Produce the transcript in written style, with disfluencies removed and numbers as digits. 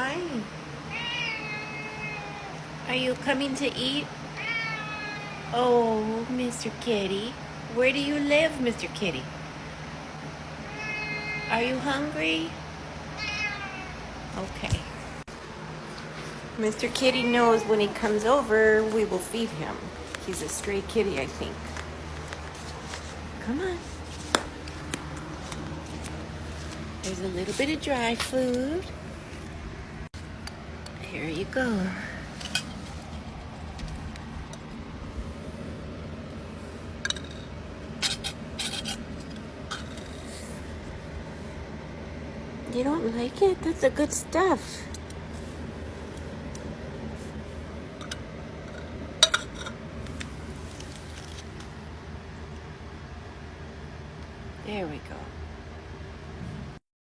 Hi. Are you coming to eat? Oh, Mr. Kitty. Where do you live, Mr. Kitty? Are you hungry? Okay. Mr. Kitty knows when he comes over, we will feed him. He's a stray kitty, I think. Come on. There's a little bit of dry food. Here you go. You don't like it? That's the good stuff. There we go.